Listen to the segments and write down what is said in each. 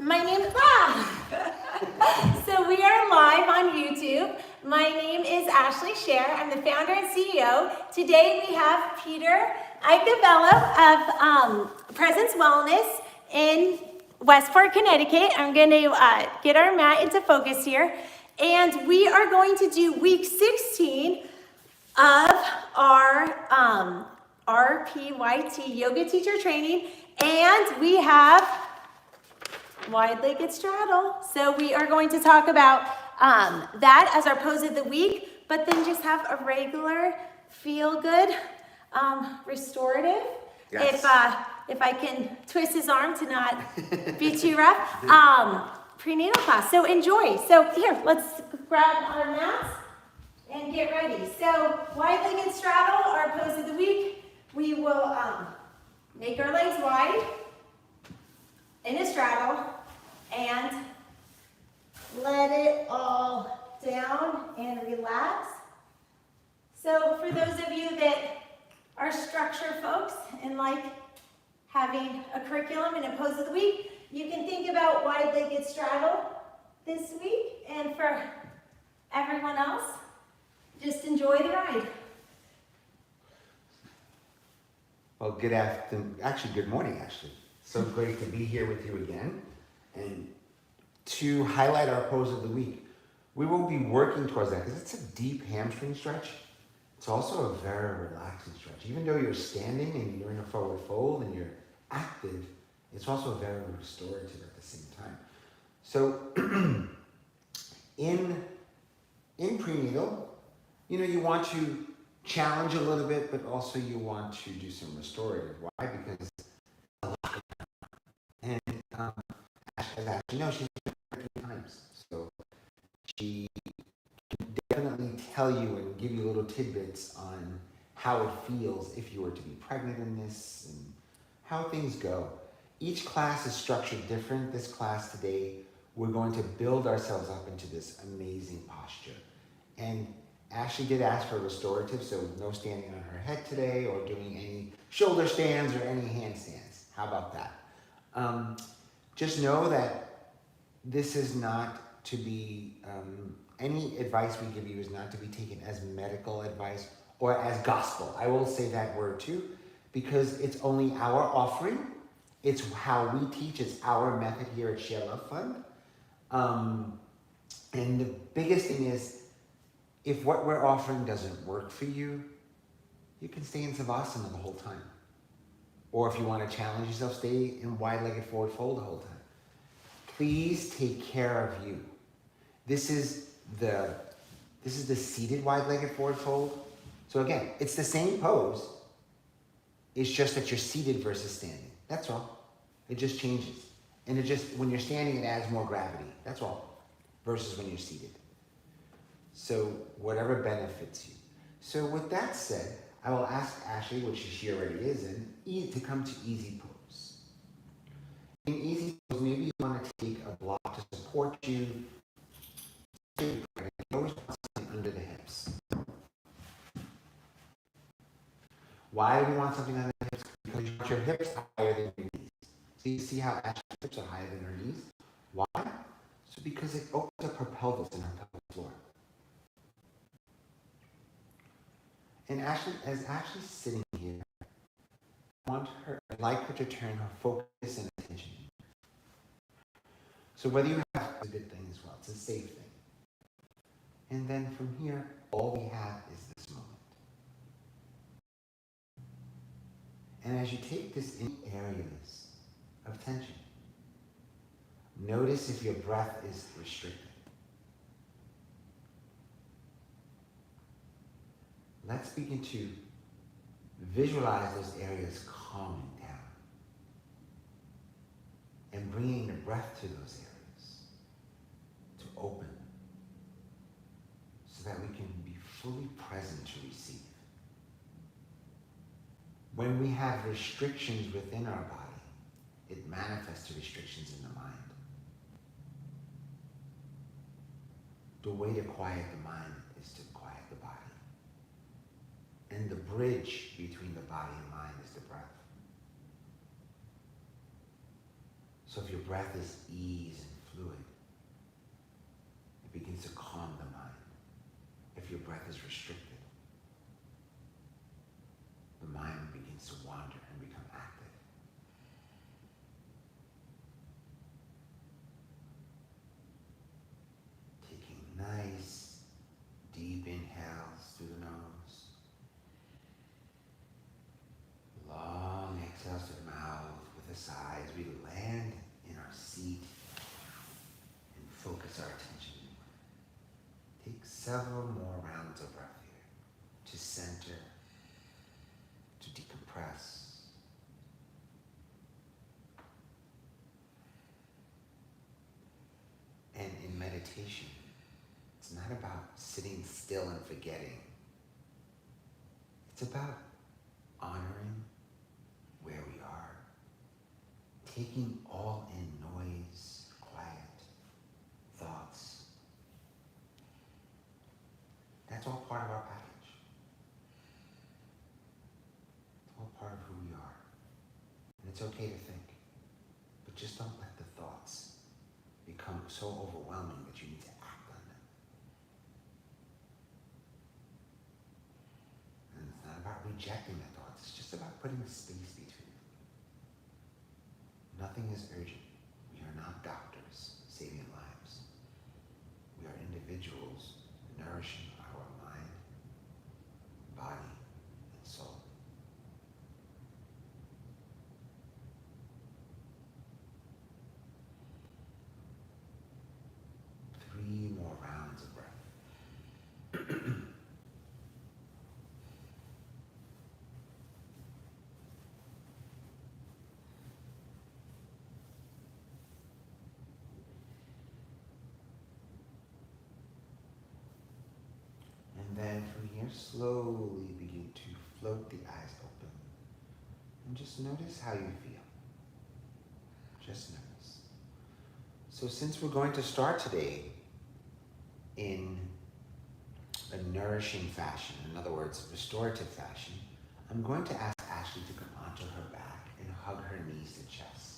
My name is So we are live on YouTube. My name is Ashley Scher. I'm the founder and CEO. Today we have Peter Icabello of Presence Wellness in Westport, Connecticut. I'm going to get our mat into focus here. And we are going to do week 16 of our RPYT yoga teacher training. And we have wide-legged straddle. So we are going to talk about that as our pose of the week, but then just have a regular feel-good restorative. Yes. If I can twist his arm to not be too rough. Prenatal class. So enjoy. So here, let's grab our mats and get ready. So wide-legged straddle, our pose of the week. We will make our legs wide in a straddle and let it all down and relax. So for those of you that are structure folks and like having a curriculum and a pose of the week, you can think about wide-legged straddle this week. And for everyone else, just enjoy the ride. Well, good afternoon, actually good morning, Ashley. So great to be here with you again. And to highlight our pose of the week, we will be working towards that because it's a deep hamstring stretch. It's also a very relaxing stretch. Even though you're standing and you're in a forward fold and you're active, it's also very restorative at the same time. So in prenatal, you want to challenge a little bit, but also you want to do some restorative. Why? Because a lot of and as Ashley knows, she's been pregnant 3 times, so she can definitely tell you and give you little tidbits on how it feels if you were to be pregnant in this and how things go. Each class is structured different. This class today, we're going to build ourselves up into this amazing posture. And Ashley did ask for restorative, so no standing on her head today or doing any shoulder stands or any handstands. How about that? Just know that this is not to be, any advice we give you is not to be taken as medical advice or as gospel. I will say that word too, because it's only our offering. It's how we teach. It's our method here at ShareLove.Fund. And the biggest thing is, if what we're offering doesn't work for you, you can stay in Savasana the whole time. Or if you want to challenge yourself, stay in wide-legged forward fold the whole time. Please take care of you. This is the seated wide-legged forward fold. So again, it's the same pose. It's just that you're seated versus standing. That's all. It just changes. And when you're standing, it adds more gravity. That's all. Versus when you're seated. So whatever benefits you. So with that said, I will ask Ashley, which she already is in, to come to easy pose. In easy pose, maybe you want to take a block to support you. You always want something under the hips. Why do you want something under the hips? Because you want your hips higher than your knees. So you see how Ashley's hips are higher than her knees? Why? So because it opens up her pelvis and her pelvic floor. And Ashley, as Ashley's sitting here, I'd like her to turn her focus and attention. So whether you have a good thing as well, it's a safe thing. And then from here, all we have is this moment. And as you take this in areas of tension, notice if your breath is restricted. Let's begin to visualize those areas calming down and bringing the breath to those areas to open so that we can be fully present to receive. When we have restrictions within our body, it manifests to restrictions in the mind. The way to quiet the mind is to quiet the body. And the bridge between the body and mind is the breath. So if your breath is ease and fluid, it begins to calm the mind. If your breath is restricted, the mind begins to wander and become active. Taking nice, deep inhales through the nose. Long exhales to the mouth with a sigh as we land in our seat and focus our attention. Take several more rounds of breath here to center, to decompress. And in meditation, it's not about sitting still and forgetting. It's about honoring where we are, taking all in noise, quiet, thoughts. That's all part of our package. It's all part of who we are. And it's okay to think, but just don't let the thoughts become so overwhelming that you need to act on them. And it's not about rejecting the thoughts, it's just about putting a space between them. Nothing is urgent. We are not doctors saving lives. We are individuals nourishing our mind, body, and soul. Three more rounds of breath. And then from here, slowly begin to float the eyes open. And just notice how you feel. Just notice. So since we're going to start today in a nourishing fashion, in other words, restorative fashion, I'm going to ask Ashley to come onto her back and hug her knees to chest.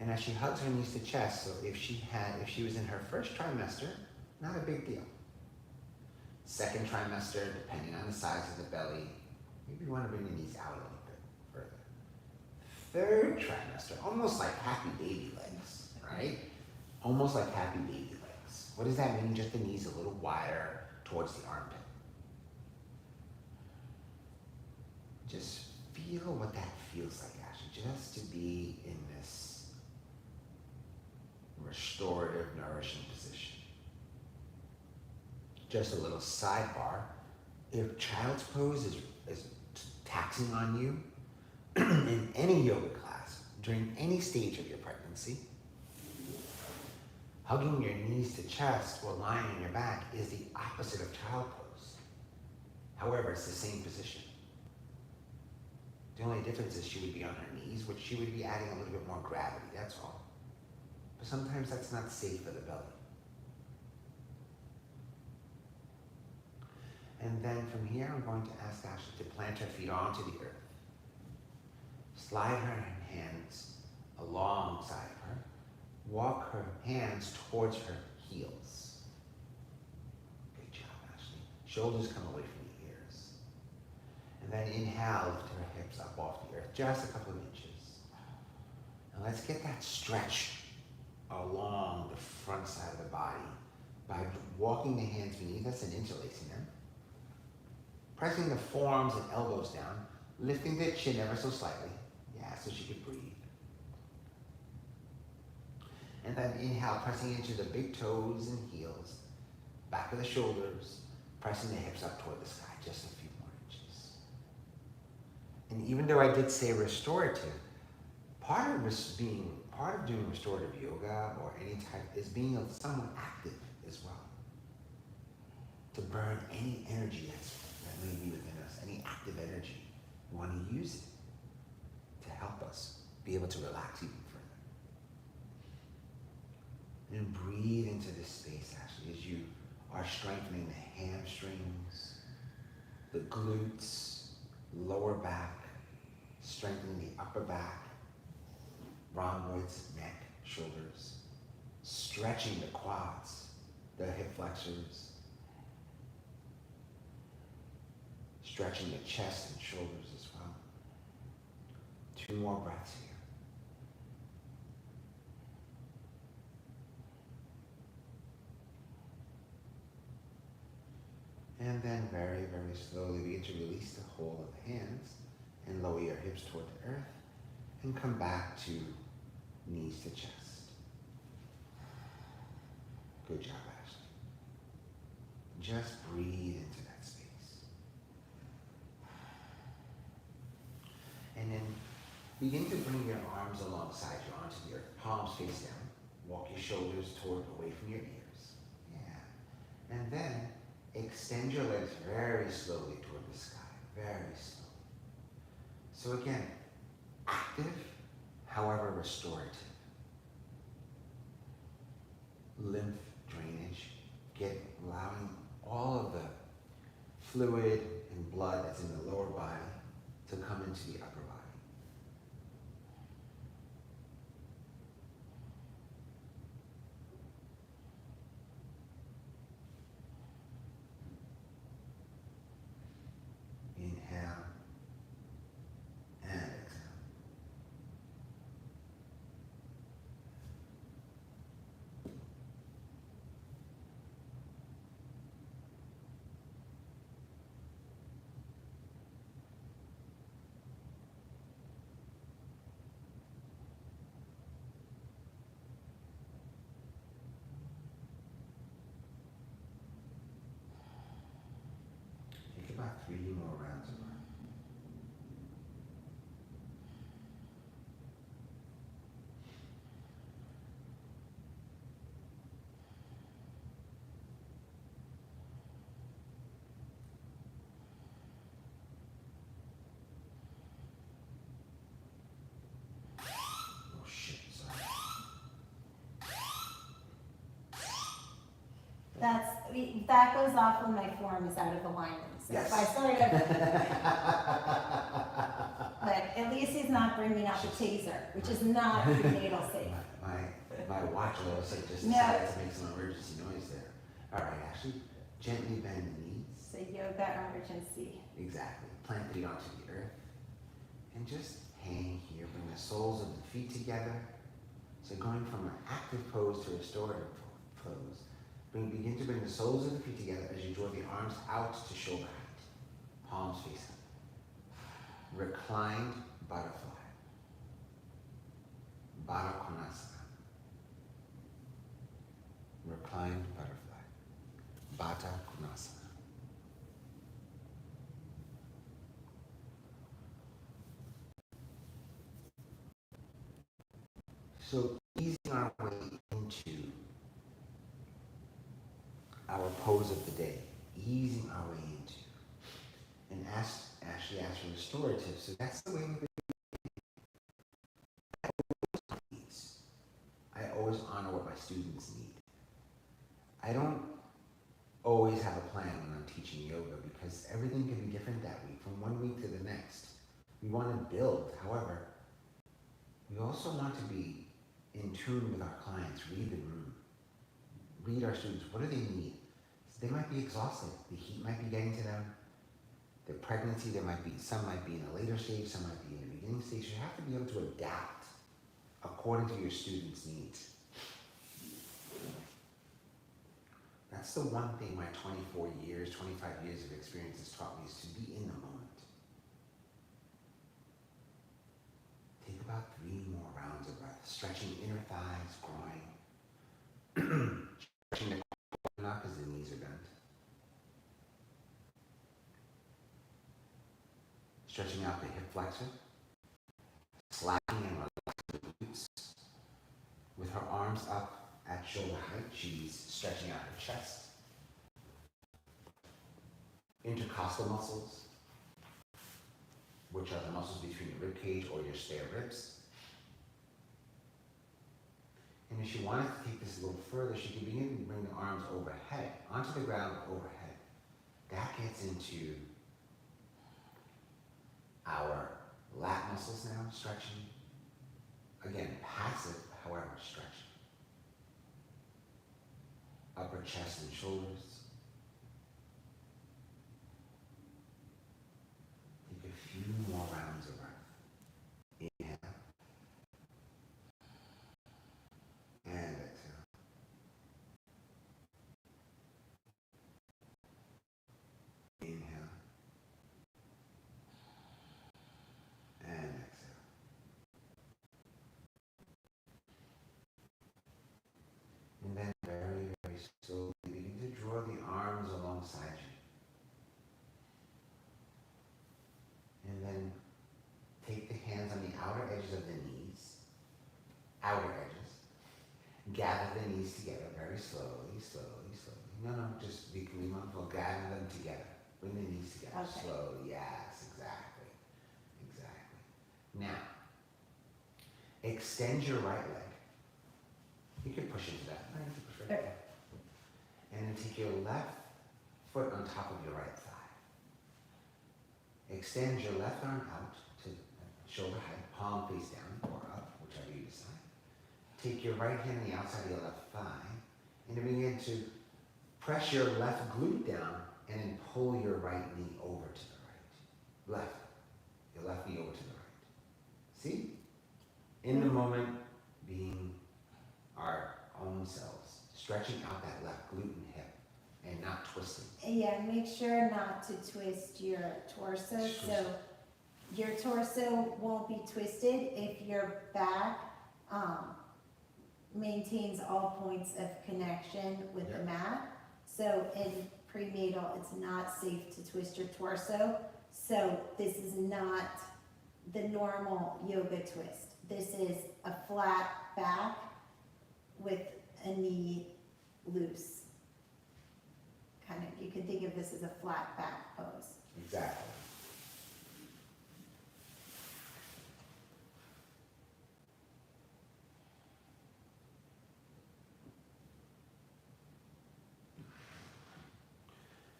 And as she hugs her knees to chest, so if she was in her first trimester, not a big deal. Second trimester, depending on the size of the belly, maybe you want to bring the knees out a little bit further. Third trimester, almost like happy baby legs, right? Almost like happy baby legs. What does that mean? Just the knees a little wider towards the armpit. Just feel what that feels like, Ashley. Just to be in this restorative, nourishing position. Just a little sidebar. If child's pose is taxing on you in any yoga class, during any stage of your pregnancy, hugging your knees to chest or lying on your back is the opposite of child pose. However, it's the same position. The only difference is she would be on her knees, which she would be adding a little bit more gravity, that's all. But sometimes that's not safe for the belly. And then from here, I'm going to ask Ashley to plant her feet onto the earth. Slide her hands alongside her. Walk her hands towards her heels. Good job, Ashley. Shoulders come away from the ears. And then inhale, lift her hips up off the earth, just a couple of inches. And let's get that stretch along the front side of the body by walking the hands beneath us and interlacing them. Pressing the forearms and elbows down, lifting the chin ever so slightly. Yeah, so she can breathe. And then inhale, pressing into the big toes and heels, back of the shoulders, pressing the hips up toward the sky, just a few more inches. And even though I did say restorative, part of doing restorative yoga or any type is being somewhat active as well. To burn any energy that may be within us, any active energy. We want to use it to help us be able to relax even further. And breathe into this space, Ashley, as you are strengthening the hamstrings, the glutes, lower back, strengthening the upper back, rhomboids, neck, shoulders, stretching the quads, the hip flexors, stretching the chest and shoulders as well. 2 more breaths here. And then very, very slowly begin to release the whole of the hands and lower your hips toward the earth and come back to knees to chest. Good job, Ashley. Just breathe into that space. And then begin to bring your arms alongside you onto the earth, palms face down. Walk your shoulders away from your ears. Yeah. And then extend your legs very slowly toward the sky, very slowly. So again, active, however restorative. Lymph drainage, allowing all of the fluid and blood that's in the lower body to come into the upper body. Inhale and exhale. Take about 3 more rounds of breath. Oh shit, sorry. That goes off when my form is out of alignment. So Yes. if I sort of, but at least he's not bringing out the taser, which is not prenatal safe. My watch looks like just No. decided to make some emergency noise there. All right, Ashley, gently bend the knees. It's a yoga emergency. Exactly. Plant the feet onto the earth. And just hang here. Bring the soles of the feet together. So going from an active pose to restorative pose. Begin to bring the soles of the feet together as you draw the arms out to shoulder height. Palms face up. Reclined butterfly. Padottanasana. Reclined butterfly. Padottanasana. So easing our way into our pose of the day, easing our way into, and Ashley asked for restorative, so that's the way we've been. I always honor what my students need. I don't always have a plan when I'm teaching yoga because everything can be different that week, from one week to the next. We want to build, however, we also want to be in tune with our clients, read the room, read our students. What do they need? They might be exhausted. The heat might be getting to them. The pregnancy, some might be in a later stage, some might be in the beginning stage. You have to be able to adapt according to your students' needs. That's the one thing my 25 years of experience has taught me, is to be in the moment. Take about 3 more rounds of breath, stretching inner thighs, groin, stretching the core up as the knees are bent. Stretching out the hip flexor, slacking and relaxing the glutes. With her arms up at shoulder height, she's stretching out her chest. Intercostal muscles, which are the muscles between your rib cage or your spare ribs. And if she wanted to take this a little further, she can begin to bring the arms overhead, onto the ground overhead. That gets into our lat muscles now, stretching. Again, passive, however, stretching. Upper chest and shoulders. Take a few more rounds of breath. Inhale. And exhale. Inhale. And exhale. And then very, very slowly begin to draw the arms alongside you. And then take the hands on the outer edges of the knees. Outer edges. Gather the knees together very slowly, slowly, slowly. No, just be mindful. Gather them together. Bring the knees together slowly. Yes, exactly. Exactly. Now, extend your right leg. You can push into that. No, you can push right there. And then take your left foot on top of your right thigh. Extend your left arm out to shoulder height, palm face down or up, whichever you decide. Take your right hand on the outside of your left thigh and then begin to press your left glute down and then pull your right knee over to the right. Your left knee over to the right. See? In the moment, being our own selves, stretching out that left glute and hip and not twisting. Yeah, make sure not to twist your torso. So your torso won't be twisted if your back maintains all points of connection with the mat. So in prenatal, it's not safe to twist your torso. So this is not the normal yoga twist. This is a flat back with a knee loose. Kind of, you can think of this as a flat back pose. Exactly.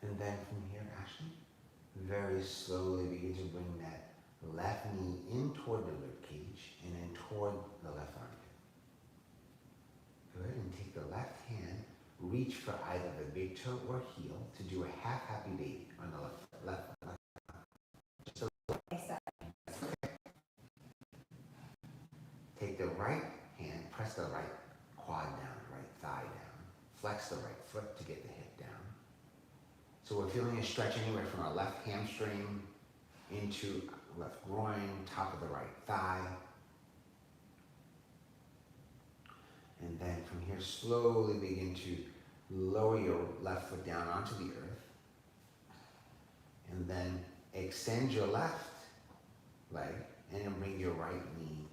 And then from here, Ashley, very slowly begin to bring that left knee in toward the rib cage and then toward the left armpit. Good, and take the left hand, reach for either the big toe or heel to do a half happy baby on the left. Just a little. Take the right hand, press the right quad down, right thigh down, flex the right foot to get the hip down. So we're feeling a stretch anywhere from our left hamstring into left groin, top of the right thigh. And then from here, slowly begin to lower your left foot down onto the earth. And then extend your left leg and then bring your right knee,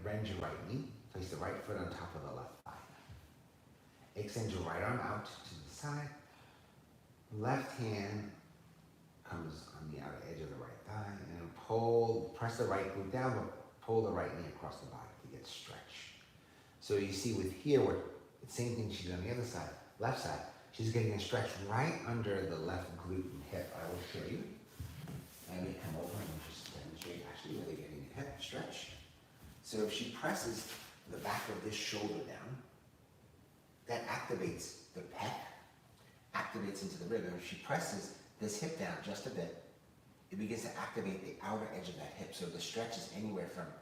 bend your right knee, place the right foot on top of the left thigh. Extend your right arm out to the side. Left hand comes on the outer edge of the right thigh and then press the right glute down, but pull the right knee across the body to get stretch. So you see with here, the same thing she did on the other side, left side, she's getting a stretch right under the left glute and hip. I will show you. I may come over and just demonstrate actually really getting the hip stretch. So if she presses the back of this shoulder down, that activates the pec, activates into the rib. And if she presses this hip down just a bit, it begins to activate the outer edge of that hip. So the stretch is anywhere from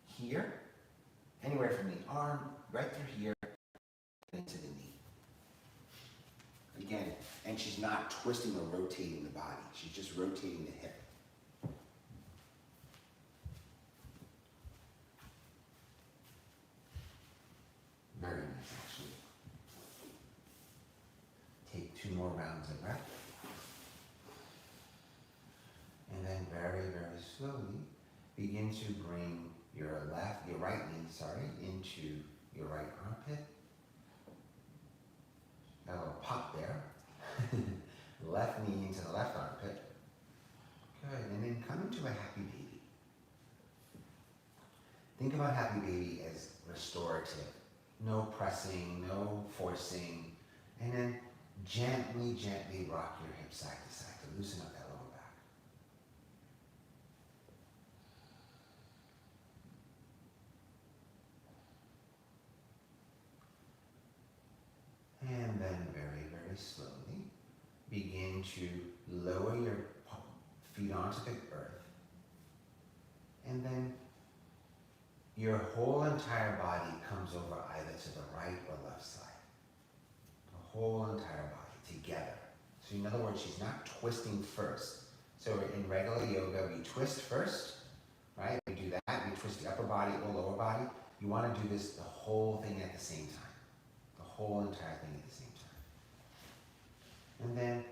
here, anywhere from the arm, right through here, into the knee. Again, and she's not twisting or rotating the body. She's just rotating the hip. Very nice, actually. Take 2 more rounds of breath. And then very, very slowly begin to bring your right knee, into your right armpit. Got a little pop there. Left knee into the left armpit. Good, and then come into a happy baby. Think about happy baby as restorative. No pressing, no forcing. And then gently, gently rock your hips side to side to loosen up that lower back. to lower your feet onto the earth. And then your whole entire body comes over either to the right or left side. The whole entire body together. So in other words, she's not twisting first. So in regular yoga, we twist first, right? We do that, we twist the upper body or lower body. You want to do this, the whole thing at the same time. The whole entire thing at the same time. And then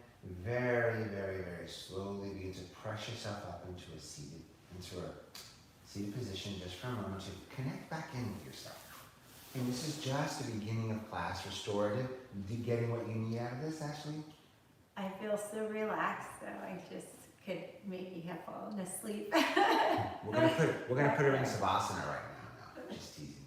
very, very, very slowly begin to press yourself up into a seated position just for a moment to connect back in with yourself. And this is just the beginning of class, restorative. You getting what you need out of this, Ashley? I feel so relaxed, so I just could maybe have fallen asleep. We're gonna put her in savasana right now. No, just teasing.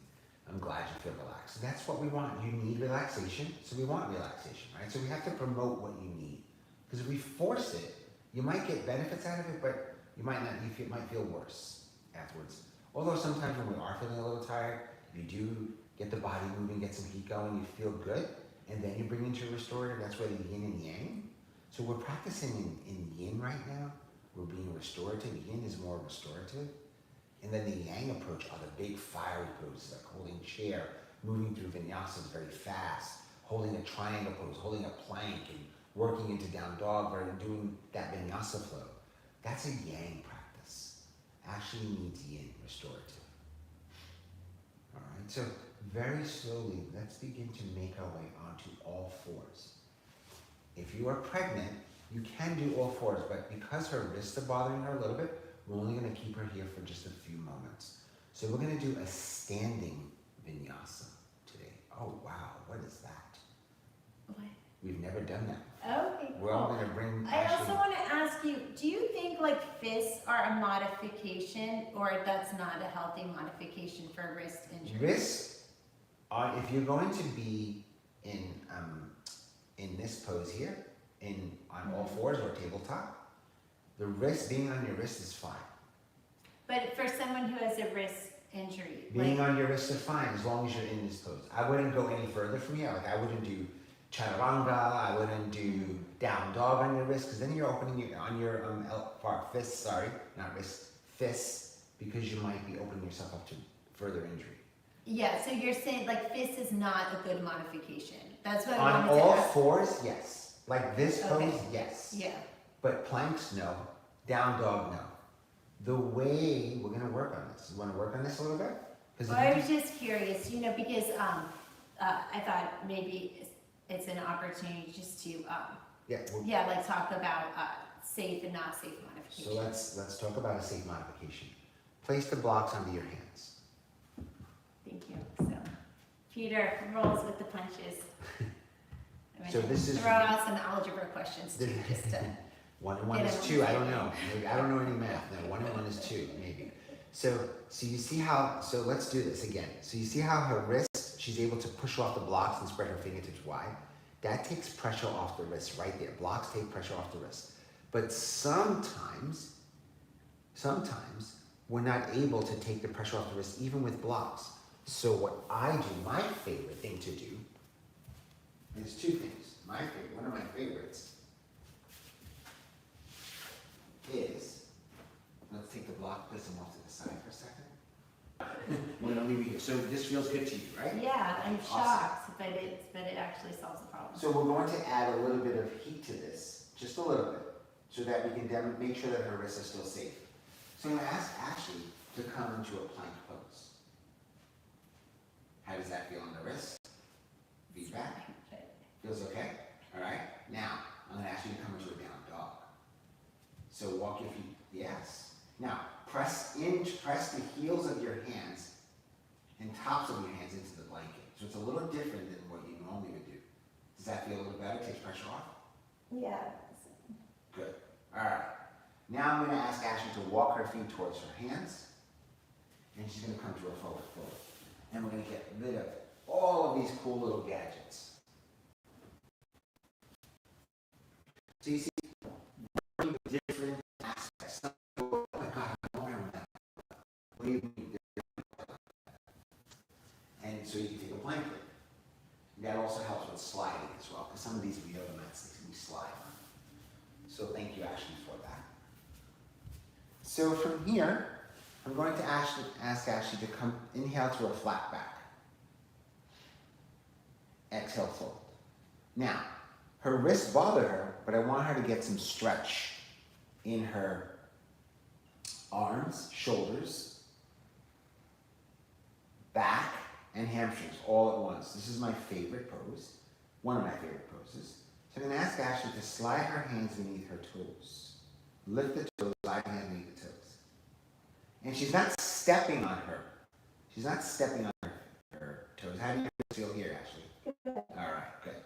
I'm glad you feel relaxed. So that's what we want. You need relaxation, so we want relaxation, right? So we have to promote what you need. Because if we force it, you might get benefits out of it, but you might not. You might feel worse afterwards. Although sometimes when we are feeling a little tired, you do get the body moving, get some heat going, you feel good, and then you bring into restorative. That's where the yin and yang. So we're practicing in yin right now. We're being restorative. Yin is more restorative. And then the yang approach are the big fiery poses, like holding chair, moving through vinyasas very fast, holding a triangle pose, holding a plank, and working into down dog, or doing that vinyasa flow. That's a yang practice. Actually needs yin, restorative. All right, so very slowly, let's begin to make our way onto all fours. If you are pregnant, you can do all fours, but because her wrists are bothering her a little bit, we're only going to keep her here for just a few moments. So we're going to do a standing vinyasa today. Oh, wow, what is that? What? We've never done that. Okay, We're all going to bring I also want to ask you, do you think like fists are a modification, or that's not a healthy modification for wrist injury? Wrists, if you're going to be in this pose here, on all fours or tabletop, the wrist, being on your wrist is fine. But for someone who has a wrist injury, Being on your wrist is fine as long as you're in this pose. I wouldn't go any further from here. Like I wouldn't do chaturanga, I wouldn't do down dog on your wrist, because then you're opening on your fists, sorry, not wrists, fists, because you might be opening yourself up to further injury. yeah, so you're saying like fist is not a good modification. That's what I On wanted to all ask. fours, yes. Like this pose, Okay. yes. Yeah. But planks, no. Down dog, no. The way we're gonna work on this. You wanna work on this a little bit? Well, I was just curious, because I thought maybe it's an opportunity just to like talk about safe and not safe modification. So let's talk about a safe modification. Place the blocks under your hands. Thank you. So Peter rolls with the punches. So this is throw out some algebra questions too, just to 1 and 1 is 2. I don't know. Maybe I don't know any math. No, 1 and 1 is 2, maybe. So you see how? So let's do this again. So you see how her wrist, she's able to push off the blocks and spread her fingertips wide. That takes pressure off the wrist right there. Blocks take pressure off the wrist. But sometimes we're not able to take the pressure off the wrist even with blocks. So what I do, my favorite thing to do, is 2 things. One of my favorites is, let's take the block, place them off to the side for a second. We're gonna leave you here. So this feels good to you, right? Yeah, I'm Awesome. shocked, but it actually solves the problem. So we're going to add a little bit of heat to this, just a little bit, so that we can make sure that her wrists are still safe. So I'm gonna ask Ashley to come into a plank pose. How does that feel on the wrist? Feedback? Feels okay? All right. Now, I'm gonna ask you to come into a down dog. So walk your feet, yes. Now, press the heels of your hands and tops of your hands into the blanket. So it's a little different than what you normally would do. Does that feel a little better? Takes pressure off? Yeah. Good. All right. Now I'm gonna ask Ashley to walk her feet towards her hands, and she's gonna come to a forward fold. And we're gonna get rid of all of these cool little gadgets. So you see different aspects. Oh my God, I don't remember that. What do you mean? And so you can take a plank grip. That also helps with sliding as well, because some of these yoga mats, they can slide on. So thank you, Ashley, for that. So from here, I'm going to ask Ashley to come, inhale to a flat back. Exhale, fold. Now, her wrists bother her, but I want her to get some stretch in her arms, shoulders, back, and hamstrings all at once. This is my favorite pose, one of my favorite poses. So I'm going to ask Ashley to slide her hands beneath her toes. Lift the toes, slide her hands beneath the toes. And she's not stepping on her. She's not stepping on her toes. How do you feel here, Ashley? Good. All right, good.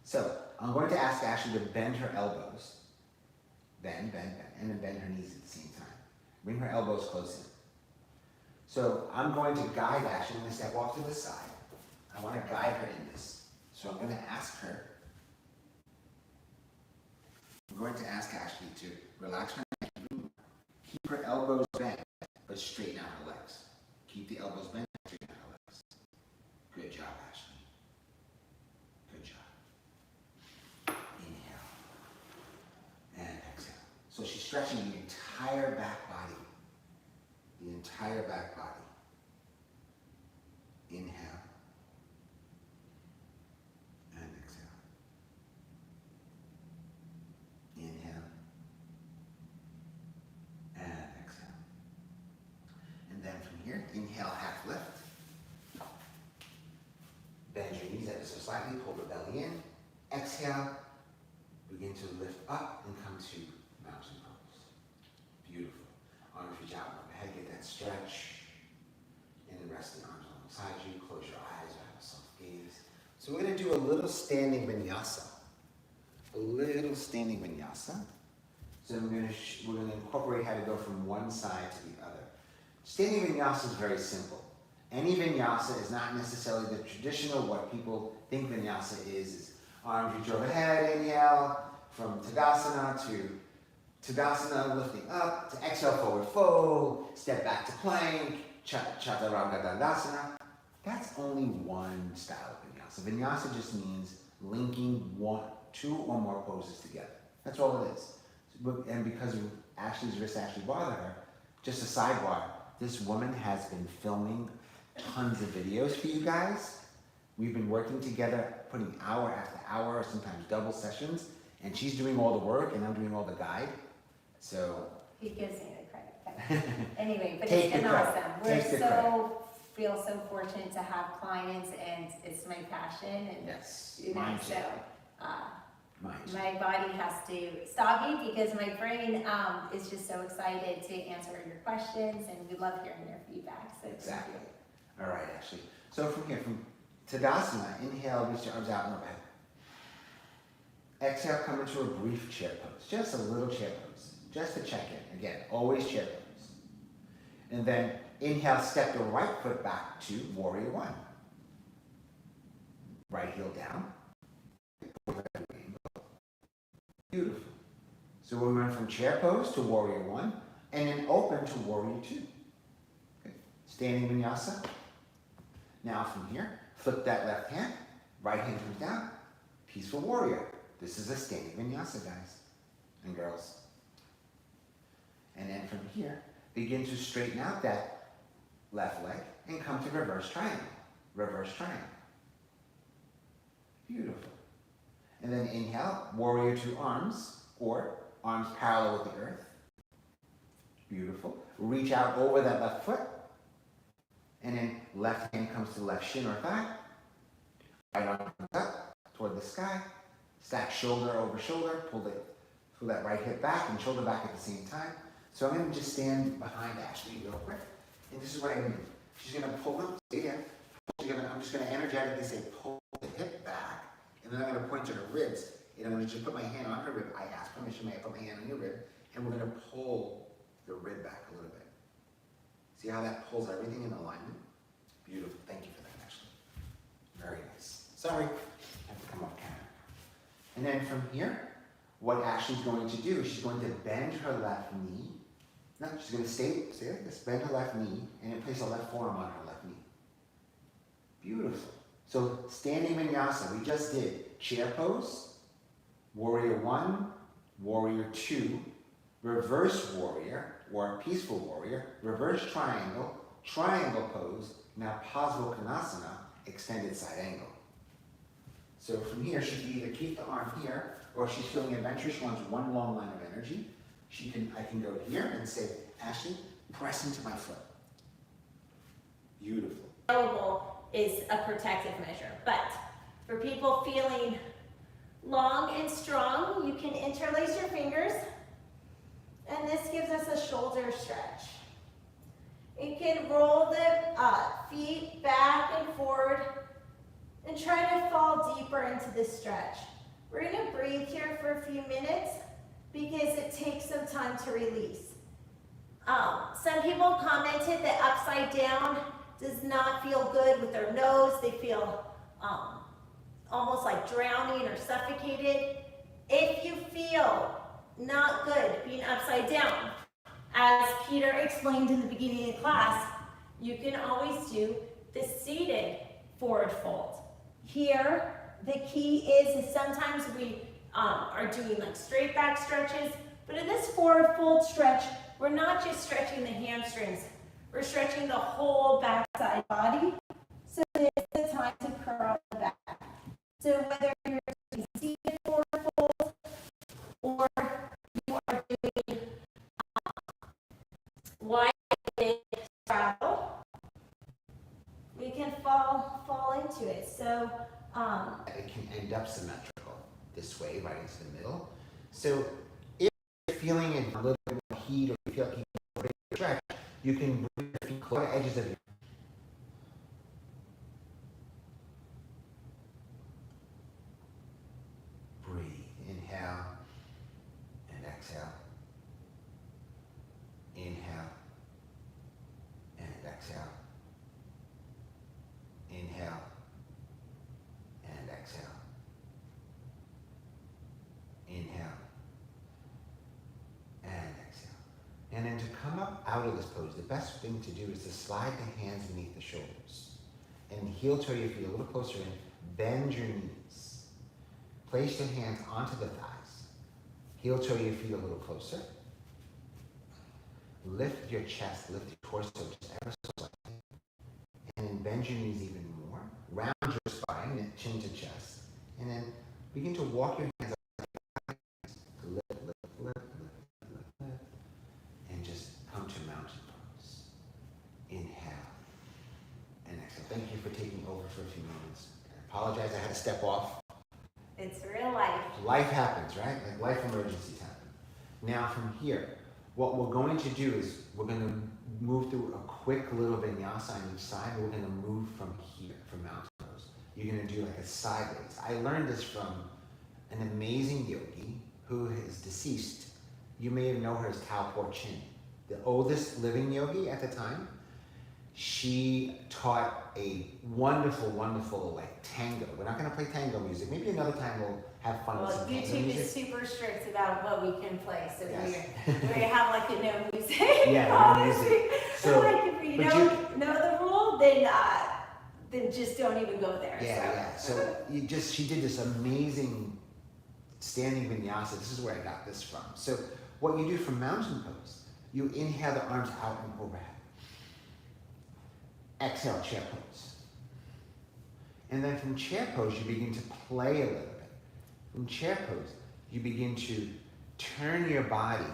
So I'm going to ask Ashley to bend her elbows. Bend, and then bend her knees at the same time. Bring her elbows close in. So I'm going to guide Ashley. I'm going to step off to the side. I want to guide her in this. So I'm going to ask her. I'm going to ask Ashley to relax her neck. Keep her elbows bent, but straighten out her legs. Keep the elbows bent, straighten out her legs. Good job, Ashley. Good job. Inhale. And exhale. So she's stretching the entire back body. The entire back body. Inhale. And exhale. Inhale. And exhale. And then from here, inhale, half lift. Bend your knees ever so slightly, pull the belly in. Exhale, begin to lift up and come to mountain pose. Beautiful. Arms reach out overhead, get that stretch. And then rest the arms alongside you. Close your eyes, have a soft gaze. So we're going to do a little standing vinyasa. A little standing vinyasa. So we're going to incorporate how to go from one side to the other. Standing vinyasa is very simple. Any vinyasa is not necessarily the traditional, what people think vinyasa is arms reach overhead, inhale, from Tadasana to Tadasana, lifting up, to exhale, forward fold, step back to plank, Chaturanga. That's only one style of vinyasa. Vinyasa just means linking two or more poses together. That's all it is. And because Ashley's wrist actually bothered her, just a sidebar, this woman has been filming tons of videos for you guys. We've been working together, putting hour after hour, sometimes double sessions, and she's doing all the work and I'm doing all the guide. So He gives me the credit. Anyway, but Take it's been the credit. awesome. Take the credit. Feel so fortunate to have clients, and it's my passion. And yes, you know, mine too. so Mine too. my body has to stop me because my brain is just so excited to answer your questions, and we love hearing your feedback. So Exactly. All right, Ashley. So from here, from Tadasana, inhale, reach your arms out and overhead. Exhale, come into a brief chair pose. Just a little chair pose. Just to check in. Again, always chair pose. And then inhale, step the right foot back to Warrior One. Right heel down. Beautiful. So we went from chair pose to Warrior One, and then open to Warrior Two. Okay. Standing Vinyasa. Now from here, flip that left hand, right hand comes down, Peaceful Warrior. This is a standing Vinyasa, guys and girls. And then from here, begin to straighten out that left leg and come to reverse triangle. Reverse triangle. Beautiful. And then inhale, Warrior Two arms, or arms parallel with the earth. Beautiful. Reach out over that left foot. And then left hand comes to the left shin or thigh. Right arm comes up toward the sky. Stack shoulder over shoulder. Pull that right hip back and shoulder back at the same time. So I'm going to just stand behind Ashley real quick. And this is what I mean. She's going to pull them. Again. I'm just going to energetically say pull the hip back. And then I'm going to point to her ribs. And I'm going to just put my hand on her rib. I ask permission. May I put my hand on your rib? And we're going to pull the rib back a little bit. See how that pulls everything in alignment? Beautiful. Thank you for that, Ashley. Very nice. Sorry, I have to come off camera. And then from here, what Ashley's going to do is she's going to bend her left knee. No, she's going to stay like this. Bend her left knee and then place her left forearm on her left knee. Beautiful. So standing vinyasa, we just did chair pose, Warrior One, warrior two, reverse warrior or peaceful warrior, reverse triangle, triangle pose, now Padottanasana, extended side angle. So from here, she can either keep the arm here, or if she's feeling adventurous, she wants one long line of energy. I can go here and say, Ashley, press into my foot. Beautiful. Available is a protective measure, but for people feeling long and strong, you can interlace your fingers, and this gives us a shoulder stretch. You can roll the feet back and forward and try to fall deeper into this stretch. We're going to breathe here for a few minutes because it takes some time to release. Some people commented that upside down does not feel good with their nose. They feel almost like drowning or suffocated. If you feel not good being upside down, as Peter explained in the beginning of the class, you can always do the seated forward fold. Here, the key is sometimes we are doing like straight back stretches, but in this forward fold stretch, we're not just stretching the hamstrings, we're stretching the whole backside body. So it's the time to curl the back. So whether you're doing seated forward fold or you are doing wide straddle, we can fall into it. So it can end up symmetrical this way, right into the middle. So if you're feeling a little bit more heat or you feel like you need a stretch, you can bring your feet close to the edges of your breathe. Inhale and exhale. Inhale and exhale. Inhale and exhale. Inhale and exhale. And then to come up out of this pose, the best thing to do is to slide the hands beneath the shoulders and heel toe your feet a little closer in. Bend your knees. Place your hands onto the thighs. Heel toe your feet a little closer. Lift your chest, lift your torso just ever so slightly. And then bend your knees even more. Round your spine, chin to chest. And then begin to walk your hands up. Lift, lift, lift, lift, lift, lift. And just come to mountain pose. Inhale and exhale. Thank you for taking over for a few moments. I apologize, I had to step off. it's real life. Life happens, right? Like life emergencies happen. Now from here, what we're going to do is we're going to move through a quick little vinyasa on each side. We're going to move from here, from mountain pose. You're going to do like a sideways. I learned this from an amazing yogi who is deceased. You may know her as Tao Po Chin, the oldest living yogi at the time. She taught a wonderful, wonderful like tango. We're not going to play tango music. Maybe another time we'll have fun with Well, some tango YouTube music. is super strict about what we can play, so Yes. we have like a no music Yeah, no policy. music. So So, like if you but don't know the rule, then just don't even go there. Yeah. So she did this amazing standing vinyasa. This is where I got this from. So what you do from mountain pose, you inhale the arms out and overhead. Exhale, chair pose. And then from chair pose, you begin to play a little bit. From chair pose, you begin to turn your body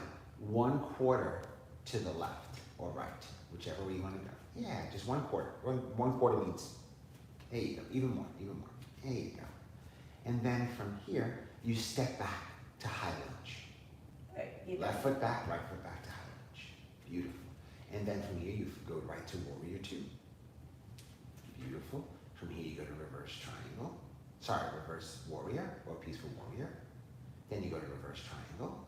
1/4 to the left or right, whichever way you want to go. Yeah, just 1/4. 1/4 means, there you go, even more. There you go. And then from here, you step back to high lunge. Left foot back, right foot back to high lunge. Beautiful. And then from here, you go right to warrior two. Beautiful. From here, you go to reverse triangle. Reverse warrior or peaceful warrior. Then you go to reverse triangle.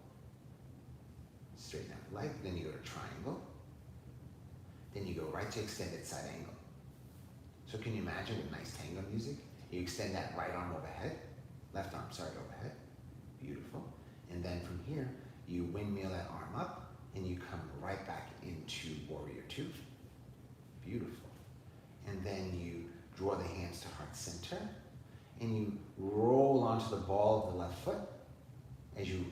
Straighten out the leg. Then you go to triangle. Then you go right to extended side angle. So can you imagine with nice tango music? You extend that right arm overhead. Left arm, overhead. Beautiful. And then from here, you windmill that arm up and you come right back into warrior two. Beautiful. And then you draw the hands to heart center and you roll onto the ball of the left foot as you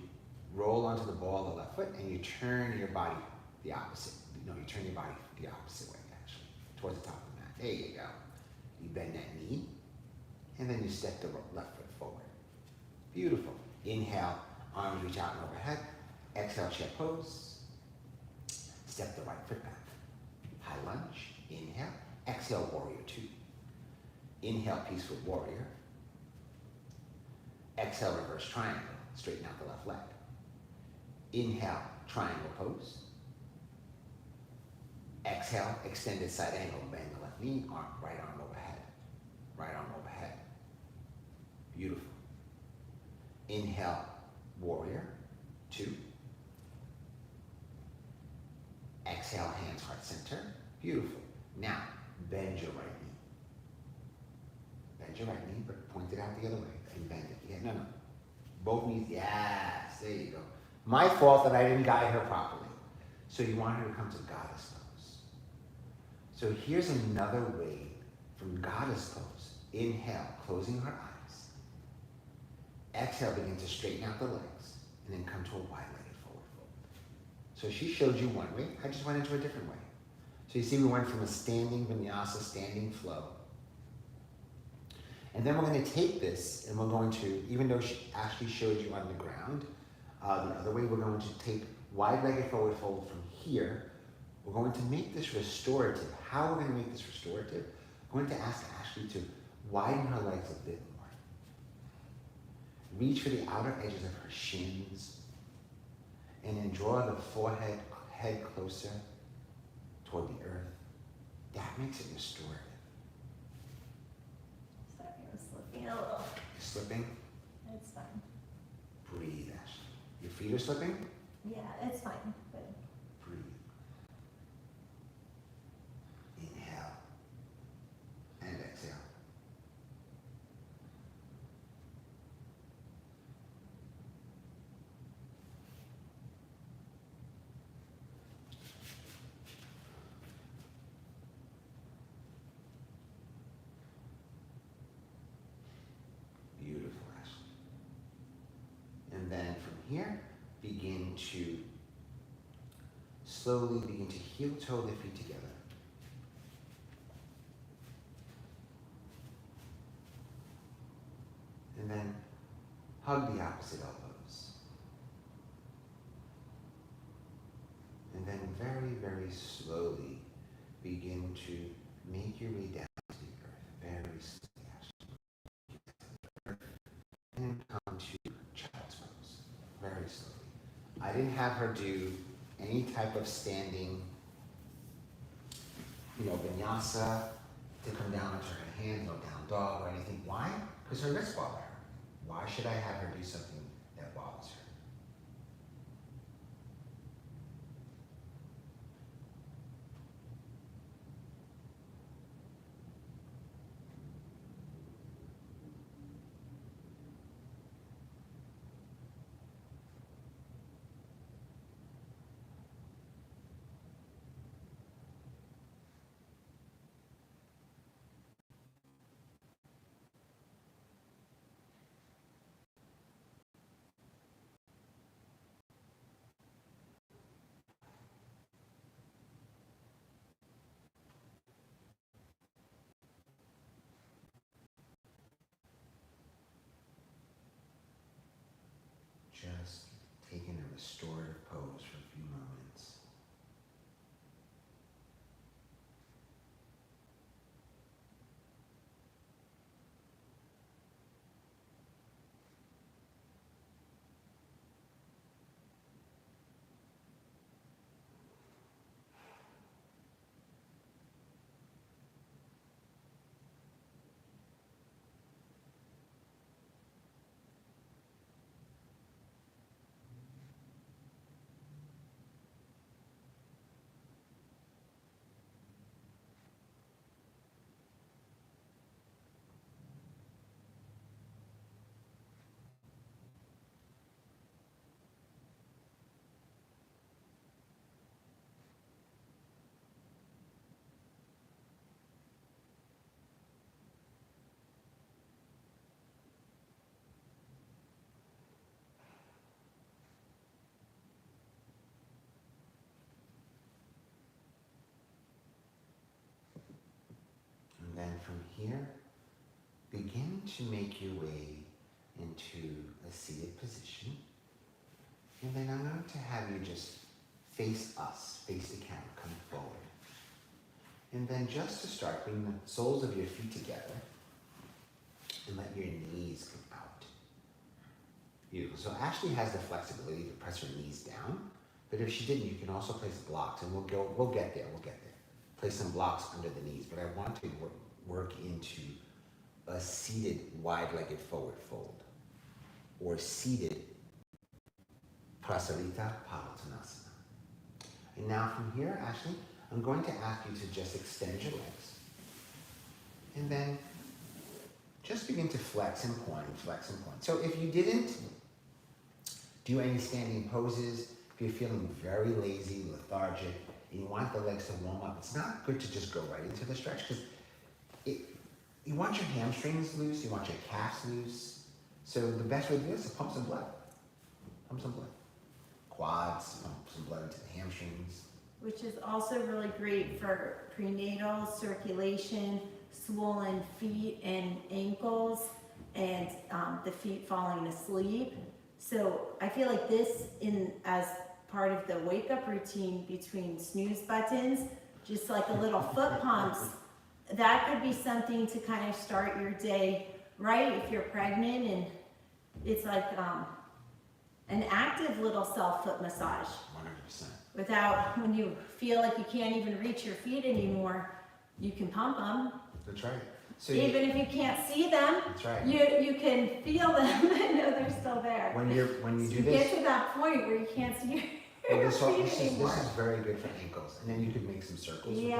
roll onto the ball of the left foot, and you turn your body the opposite. No, you turn your body the opposite way, actually, towards the top of the mat. There you go. You bend that knee, and then you step the left foot forward. Beautiful. Inhale, arms reach out and overhead. Exhale, chair pose. Step the right foot back. High lunge. Inhale. Exhale, warrior two. Inhale, peaceful warrior. Exhale, reverse triangle. Straighten out the left leg. Inhale, triangle pose. Exhale, extended side angle. Bend the left knee, right arm overhead. Right arm overhead. Beautiful. Inhale, warrior two. Exhale, hands heart center. Beautiful. Now, bend your right knee. Bend your right knee, but point it out the other way and bend it. Yeah, no. Both knees, yes, there you go. My fault that I didn't guide her properly. So you want her to come to goddess pose. So here's another way from goddess pose. Inhale, closing her eyes. Exhale, begin to straighten out the legs, and then come to a wide-legged forward fold. So she showed you one way, I just went into a different way. So you see we went from a standing vinyasa, standing flow. And then we're going to take this, and we're going to, even though she actually showed you on the ground, the other way, we're going to take wide-legged forward fold from here. We're going to make this restorative. How we're going to make this restorative? We're going to ask Ashley to widen her legs a bit more. Reach for the outer edges of her shins, and then draw the forehead, head closer toward the earth. That makes it restorative. Sorry, I'm slipping a little. You're slipping? It's fine. Breathe, Ashley. Your feet are slipping? Yeah, it's fine. But Breathe. Inhale. And exhale. Beautiful, Ashley. And then from here, begin to slowly begin to heel toe the feet together. And then hug the opposite elbows. And then very, very slowly begin to make your way down to the earth. Very slowly, Ashley. And then come to child's pose. Very slowly. I didn't have her do any type of standing, vinyasa to come down onto her hands or down dog or anything. Why? Because her wrists bother her. Why should I have her do something that bothers her? Just taking a restorative pose for a few moments. from here, begin to make your way into a seated position. And then I'm going to have you just face us, face the camera, come forward. And then just to start, bring the soles of your feet together and let your knees come out. Beautiful. So Ashley has the flexibility to press her knees down, but if she didn't, you can also place blocks, and we'll get there. Place some blocks under the knees, but I want to work into a seated wide-legged forward fold, or seated Prasarita, Padottanasana. And now from here, Ashley, I'm going to ask you to just extend your legs. And then just begin to flex and point, flex and point. So if you didn't do any standing poses, if you're feeling very lazy, lethargic, and you want the legs to warm up, it's not good to just go right into the stretch, because you want your hamstrings loose, you want your calves loose. So the best way to do this is pump some blood. Pump some blood. Quads, pump some blood into the hamstrings. Which is also really great for prenatal circulation, swollen feet and ankles, and the feet falling asleep. So I feel like this, as part of the wake up routine between snooze buttons, just like a little foot pumps, that could be something to kind of start your day right if you're pregnant, and it's like an active little self foot massage. 100%. Without, when you feel like you can't even reach your feet anymore, you can pump them. That's right. So even if you can't see them, that's right. you can feel them and know they're still there. When you do You this, get to that point where you can't see your feet anymore. This is very good for ankles. And then you could make some circles with the feet,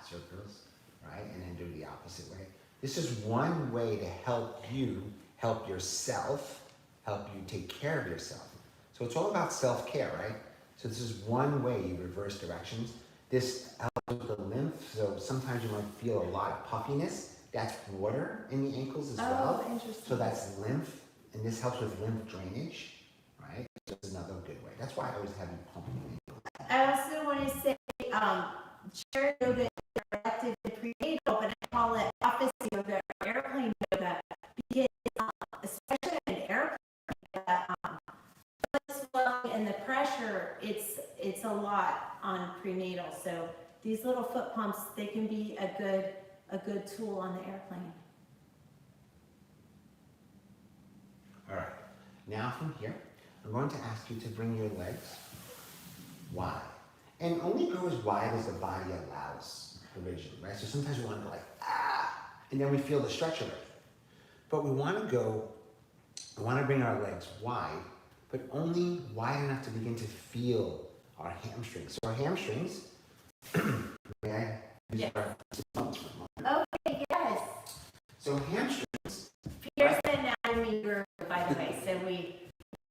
circles, right? And then do the opposite way. This is one way to help you help yourself, help you take care of yourself. So it's all about self-care, right? So this is one way you reverse directions. This helps with the lymph. So sometimes you might feel a lot of puffiness. That's water in the ankles as well. Oh, interesting. So that's lymph, and this helps with lymph drainage, right? So it's another good way. That's why I always have you pumping the ankles. I also want to say, chair yoga is directed to prenatal, but I call it office yoga or airplane yoga, because especially in an airplane, blood swelling and the pressure, it's a lot on prenatal. So these little foot pumps, they can be a good tool on the airplane. All right. Now from here, I'm going to ask you to bring your legs wide. And only go as wide as the body allows originally, right? So sometimes we want to go like, and then we feel the stretch already. But we want to bring our legs wide, but only wide enough to begin to feel our hamstrings. So our hamstrings, may I use our thumbs for a moment? Okay, yes. So hamstrings. Here's the anatomy group, by the way. So we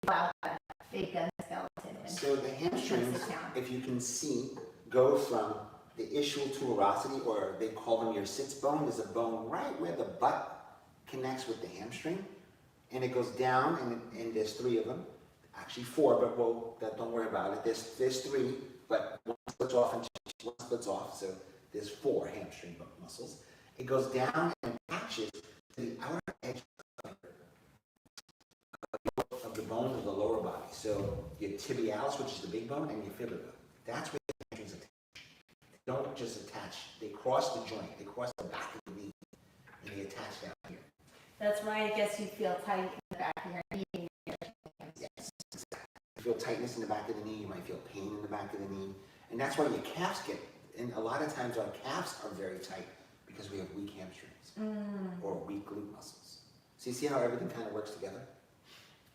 pull out the big gun skeleton. So the hamstrings, if you can see, go from the ischial tuberosity, or they call them your sits bone. There's a bone right where the butt connects with the hamstring, and it goes down, and there's 3 of them. Actually 4, but don't worry about it. There's 3, but one splits off and one splits off, so there's 4 hamstring muscles. It goes down and attaches to the outer edge of the bone of the lower body. So your tibialis, which is the big bone, and your fibula. That's where the hamstrings attach. They don't just attach, they cross the joint, they cross the back of the knee, and they attach down here. That's why I guess you feel tight in the back of your knee. Yes, exactly. You feel tightness in the back of the knee, you might feel pain in the back of the knee. And that's why your calves get, and a lot of times our calves are very tight because we have weak hamstrings or weak glute muscles. So you see how everything kind of works together?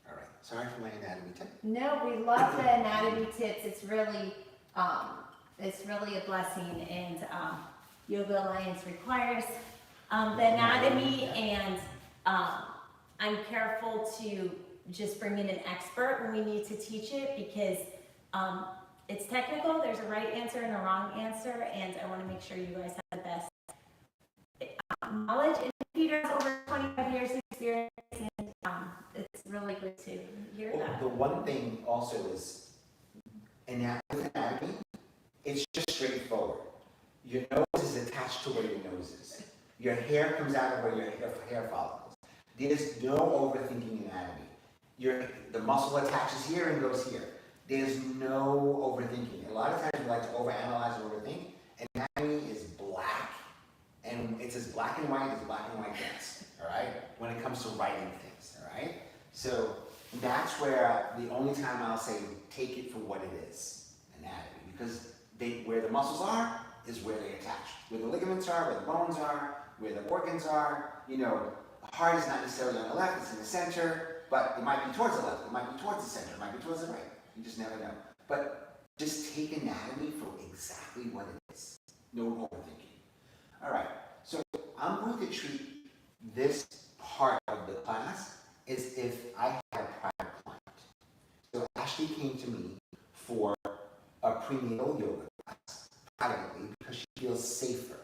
All right, sorry for my anatomy tip. No, we love the anatomy tips. It's really a blessing, and Yoga Alliance requires the anatomy, and I'm careful to just bring in an expert when we need to teach it, because it's technical. There's a right answer and a wrong answer, and I want to make sure you guys have the best knowledge. And Peter has over 25 years of experience, and it's really good to hear that. The one thing also is anatomy, it's just straightforward. Your nose is attached to where your nose is. Your hair comes out of where your hair follicles. There's no overthinking anatomy. The muscle attaches here and goes here. There's no overthinking. A lot of times we like to overanalyze and overthink. Anatomy is black, and it's as black and white gets, all right? When it comes to writing things, all right? So that's where the only time I'll say take it for what it is, anatomy, because where the muscles are is where they attach. Where the ligaments are, where the bones are, where the organs are. You know, the heart is not necessarily on the left, it's in the center, but it might be towards the left, it might be towards the center, it might be towards the right. You just never know. But just take anatomy for exactly what it is. No overthinking. All right, so I'm going to treat this part of the class as if I had a private client. So Ashley came to me for a prenatal yoga class privately because she feels safer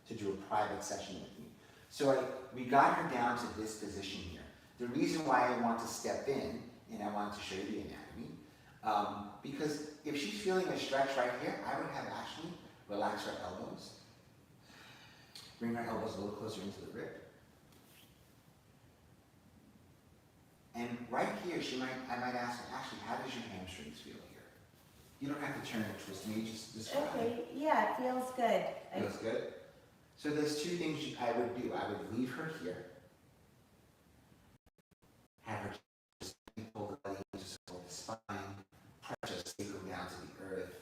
to do a private session with me. So we got her down to this position here. The reason why I want to step in and I wanted to show you the anatomy, because if she's feeling a stretch right here, I would have Ashley relax her elbows. Bring her elbows a little closer into the rib. And right here, I might ask her, Ashley, how does your hamstrings feel here? You don't have to turn and twist me, just describe. Okay, yeah, it feels good. Feels good? So there's two things I would do. I would leave her here. Have her just pull the belly, just hold the spine, pressure sacrum down to the earth.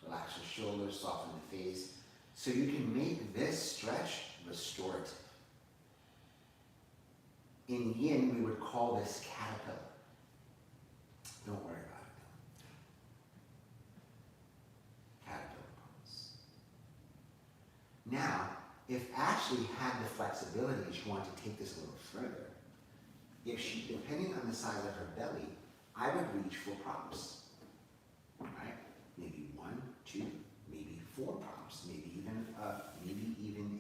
Relax your shoulders, soften the face. So you can make this stretch restorative. In yin, we would call this caterpillar. Don't worry about it though. Caterpillar pose. Now, if Ashley had the flexibility and she wanted to take this a little further, depending on the size of her belly, I would reach for props. Right? Maybe 1, 2, maybe 4 props, maybe even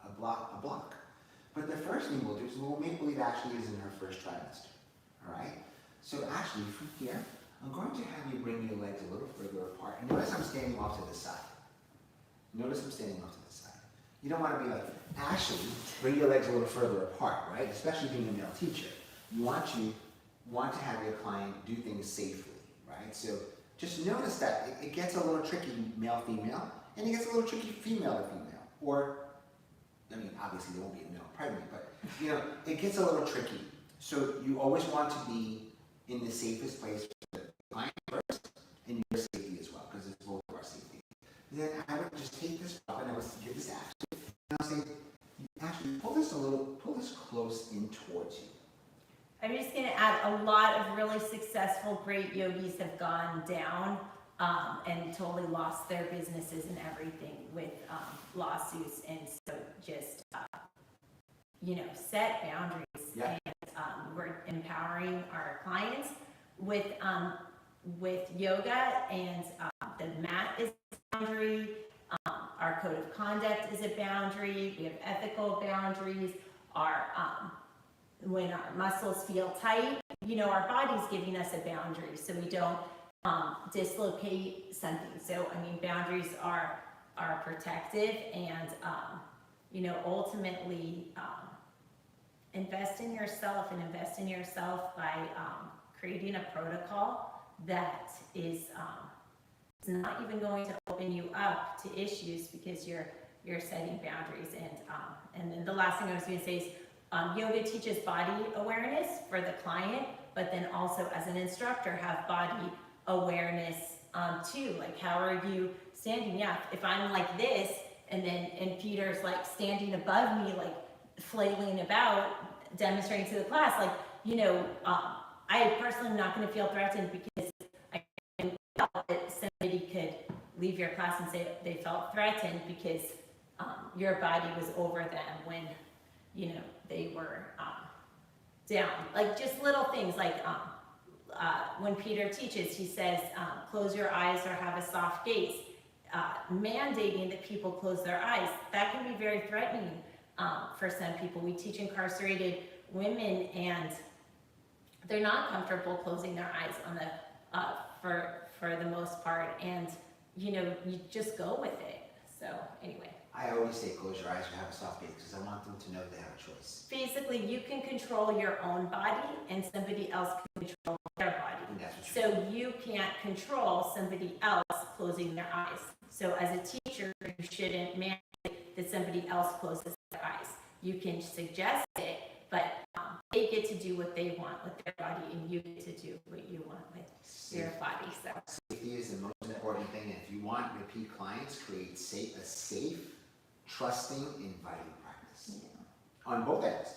a block. But the first thing we'll do is we'll make believe Ashley is in her first trimester. All right? So Ashley, from here, I'm going to have you bring your legs a little further apart. And notice I'm standing off to the side. Notice I'm standing off to the side. You don't want to be like, Ashley, bring your legs a little further apart, right? Especially being a male teacher. You want to have your client do things safely, right? So just notice that it gets a little tricky male-female, and it gets a little tricky female-to-female. Or, I mean, obviously there won't be a male pregnant, but, you know, it gets a little tricky. So you always want to be in the safest place for the client first, and your safety as well, because it's both of our safety. Then I would just take this up, and I would give this to Ashley, and I'll say, Ashley, pull this close in towards you. I'm just going to add, a lot of really successful, great yogis have gone down and totally lost their businesses and everything with lawsuits. And so just, set boundaries. Yeah. And we're empowering our clients with yoga, and the mat is a boundary. Our code of conduct is a boundary. We have ethical boundaries. When our muscles feel tight, our body's giving us a boundary so we don't dislocate something. So, boundaries are protective, and, ultimately invest in yourself, and invest in yourself by creating a protocol that is not even going to open you up to issues because you're setting boundaries. And then the last thing I was going to say is, yoga teaches body awareness for the client, but then also as an instructor have body awareness too. Like, how are you standing? Yeah, if I'm like this, and Peter's like standing above me, like flailing about, demonstrating to the class, like, I personally am not going to feel threatened, because I felt that somebody could leave your class and say they felt threatened because your body was over them when they were down. Like, just little things like when Peter teaches, he says, close your eyes or have a soft gaze. Mandating that people close their eyes, that can be very threatening for some people. We teach incarcerated women, and they're not comfortable closing their eyes on the for the most part, and you just go with it. So anyway. I always say close your eyes or have a soft gaze because I want them to know they have a choice. Basically, you can control your own body and somebody else can control their body. And that's what So you can't control somebody else closing their eyes. So as a teacher, you shouldn't mandate that somebody else closes their eyes. You can suggest it, but they get to do what they want with their body and you get to do what you want with your body. So safety is the most important thing. And if you want repeat clients, create a safe, trusting, inviting practice. Yeah. On both ends.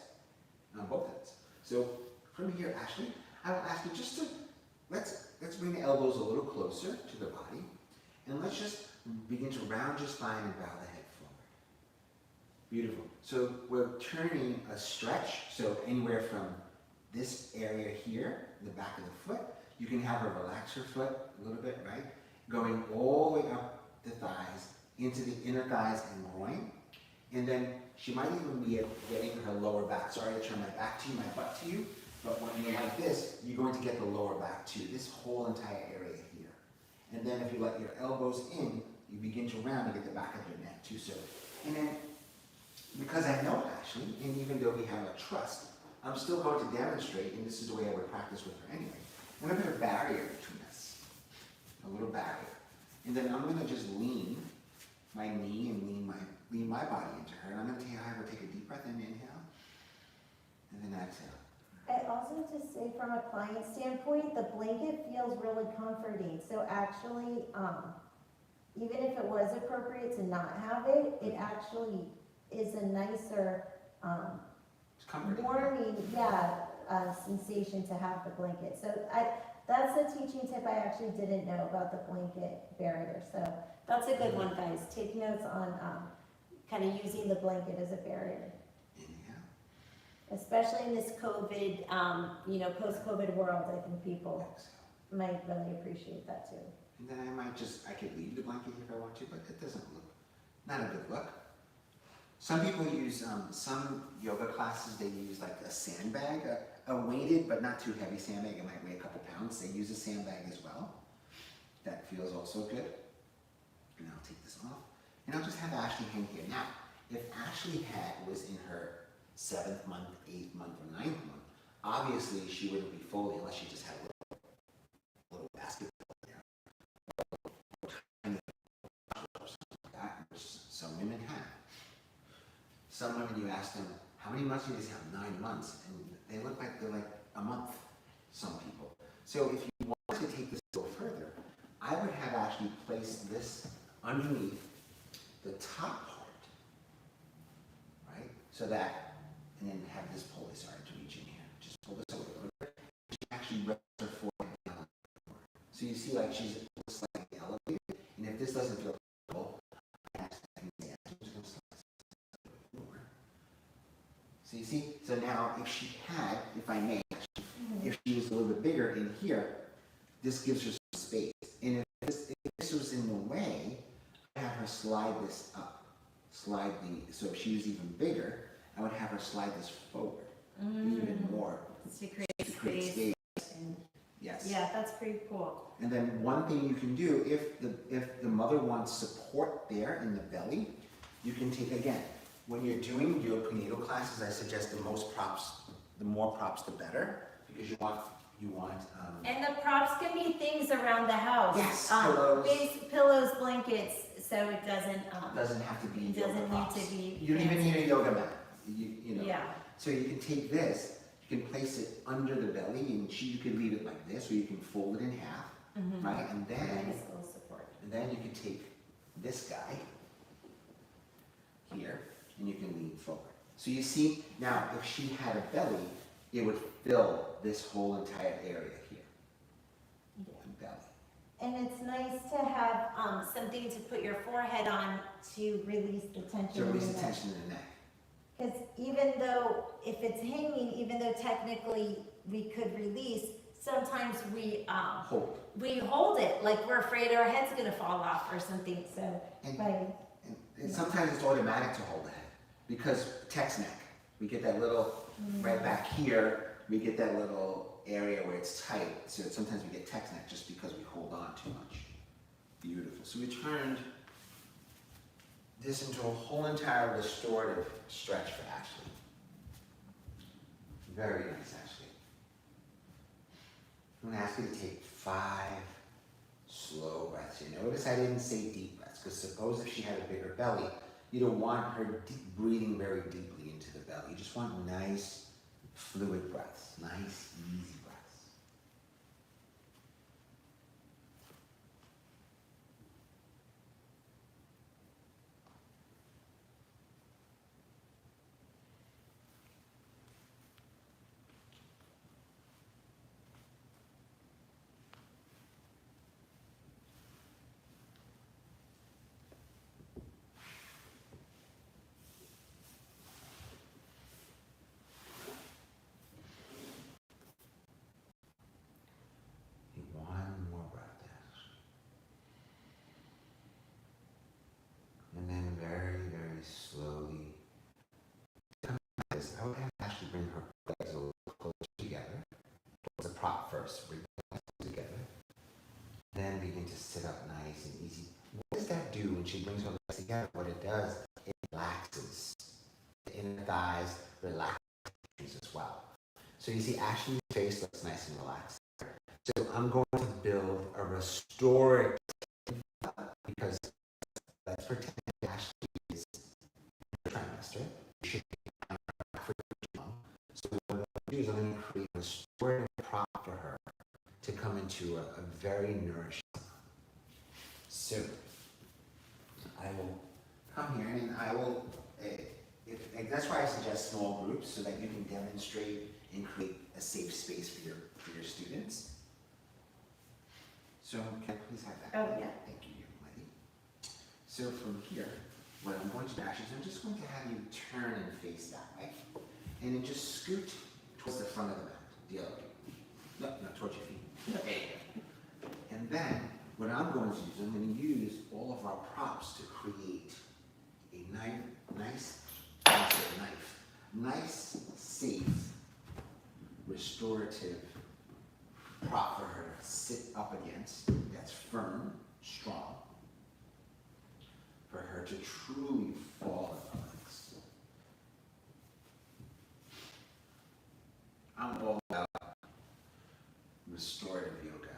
On both ends. So from here, Ashley, I will ask you just to, let's bring the elbows a little closer to the body. And let's just begin to round your spine and bow the head forward. Beautiful. So we're turning a stretch. So anywhere from this area here, the back of the foot, you can have her relax her foot a little bit, right? Going all the way up the thighs, into the inner thighs and groin. And then she might even be getting her lower back. Sorry to turn my back to you, my butt to you. But when you're like this, you're going to get the lower back too. This whole entire area here. And then if you let your elbows in, you begin to round and get the back of your neck too. So, and then, because I know Ashley, and even though we have a trust, I'm still going to demonstrate, and this is the way I would practice with her anyway. I'm going to put a barrier between us. A little barrier. And then I'm going to just lean my knee and lean my body into her. And I'm going to have her take a deep breath in, inhale, and then exhale. I also just say from a client standpoint, the blanket feels really comforting. So actually, even if it was appropriate to not have it, it actually is a nicer, warming, sensation to have the blanket. So that's a teaching tip I actually didn't know about the blanket barrier. So that's a good one, guys. Take notes on kind of using the blanket as a barrier. Especially in this COVID, post-COVID world, I think people might really appreciate that too. And then I could leave the blanket if I want to, but it doesn't look, not a good look. Some people use, some yoga classes, they use like a sandbag, a weighted but not too heavy sandbag. It might weigh a couple pounds. They use a sandbag as well. That feels also good. And I'll take this off. And I'll just have Ashley hang here. Now, if Ashley was in her 7th month, 8th month, or 9th month, obviously she wouldn't be fully unless she just had a little basketball there. That, which some women have. Some women, you ask them, how many months do you just have? 9 months. And they look like they're like a month, some people. So if you want to take this a little further, I would have Ashley place this underneath the top part, right? So that, and then have this pulley, sorry to reach in here. Just pull this over. She actually rests her forehead down on the floor. So you see like she's slightly elevated, and if this doesn't feel comfortable, I ask I'm just going to slide more. So you see, so now if she had, if I may, if she was a little bit bigger in here, this gives her some space. And if this was in the way, I'd have her slide this up. So if she was even bigger, I would have her slide this forward even more. To create space. Yes. Yeah, that's pretty cool. And then one thing you can do, if the mother wants support there in the belly, you can take, again, when you're doing your prenatal classes, I suggest the more props, the better, because you want. And the props can be things around the house. Yes, pillows, blankets, so it doesn't have to be. It doesn't need to be. You don't even need a yoga mat. You know. Yeah. So you can take this, you can place it under the belly, and you could leave it like this, or you can fold it in half, right? And then, nice little support. And then you can take this guy here, and you can lean forward. So you see, now if she had a belly, it would fill this whole entire area here. Yeah. The belly. And it's nice to have something to put your forehead on to release the tension. To release the tension in the neck. Because even though, if it's hanging, even though technically we could release, sometimes we hold it, like we're afraid our head's gonna fall off or something, so. And sometimes it's automatic to hold the head, because text neck, we get that little, right back here, we get that little area where it's tight, so sometimes we get text neck just because we hold on too much. Beautiful. So we turned this into a whole entire restorative stretch for Ashley. Very nice, Ashley. I'm going to ask you to take 5 slow breaths. You notice I didn't say deep breaths, because suppose if she had a bigger belly, you don't want her breathing very deeply into the belly. You just want nice, fluid breaths, nice, easy breaths. One more breath, Ash. And then very, very slowly come like this. I would have Ashley bring her legs a little closer together. Towards the prop first. Bring the legs together. Then begin to sit up nice and easy. What does that do when she brings her legs together? What it does, it relaxes the inner thighs, relaxes as well. So you see Ashley's face looks nice and relaxed. So I'm going to build a restorative, because let's pretend Ashley is in her trimester. She should be for too long. So what I'm going to do is I'm going to create a restorative prop for her to come into a very nourishing. So I will come here and I will, that's why I suggest small groups, so that you can demonstrate and create a safe space for your students. So can I please have that? Oh, yeah. Thank you, young lady. So from here, what I'm going to do is I'm just going to have you turn and face that way. And then just scoot towards the front of the mat, the other way. No, towards your feet. There you go. And then what I'm going to do is I'm going to use all of our props to create a nice, safe, restorative prop for her to sit up against, that's firm, strong, for her to truly fall in her legs. I'm all about restorative yoga,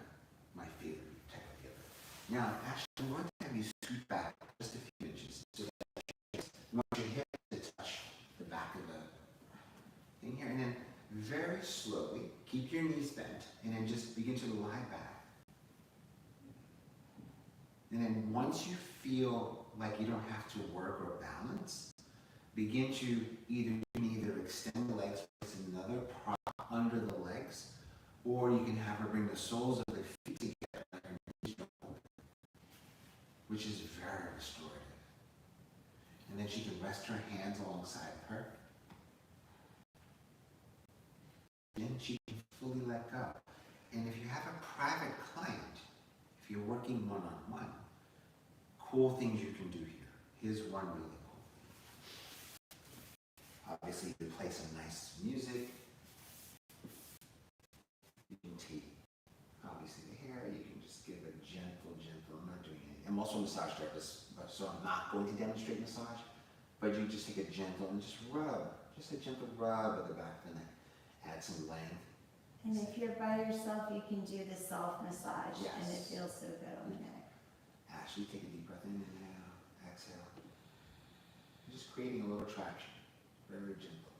my favorite type of yoga. Now, Ashley, I'm going to have you scoot back just a few inches, so that you want your hips to touch the back of the thing here, and then very slowly, keep your knees bent, and then just begin to lie back. And then once you feel like you don't have to work or balance, begin to either extend the legs, place another prop under the legs, or you can have her bring the soles of the feet together, like her knees don't open, which is very restorative. And then she can rest her hands alongside of her. Then she can fully let go. And if you have a private client, if you're working one-on-one, cool things you can do here. Here's one really cool thing. Obviously, you can play some nice music. You can take, obviously, the hair. You can just give a gentle, I'm not doing anything. I'm also a massage therapist, so I'm not going to demonstrate massage, but you just take a gentle and just rub, just a gentle rub at the back of the neck. Add some length. And if you're by yourself, you can do the self-massage, Yes. and it feels so good on the neck. Ashley, take a deep breath in and out. Exhale. Just creating a little traction. Very gentle.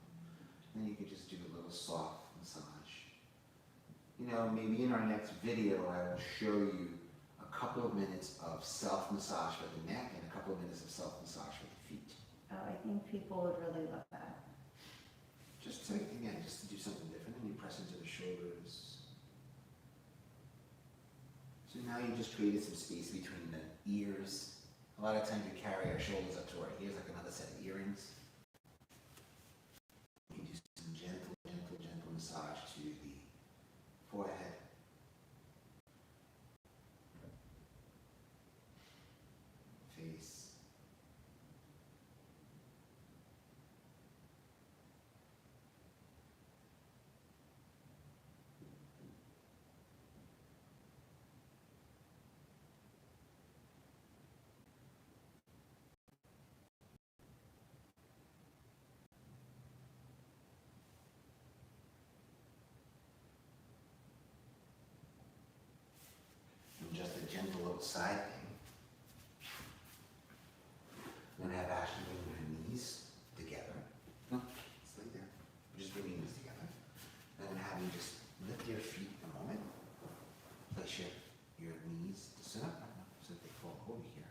Then you can just do a little soft massage. You know, maybe in our next video, I will show you a couple of minutes of self-massage for the neck and a couple of minutes of self-massage for the feet. Oh, I think people would really love that. Just to, again, just to do something different, and you press into the shoulders. So now you just created some space between the ears. A lot of times we carry our shoulders up to our ears like another set of earrings. You can do some gentle massage to the forehead. Face. side thing. I'm gonna have Ashley bring her knees together. No, stay there. Just bring your knees together. And then have you just lift your feet a moment. Place your knees to sit up so that they fall over here.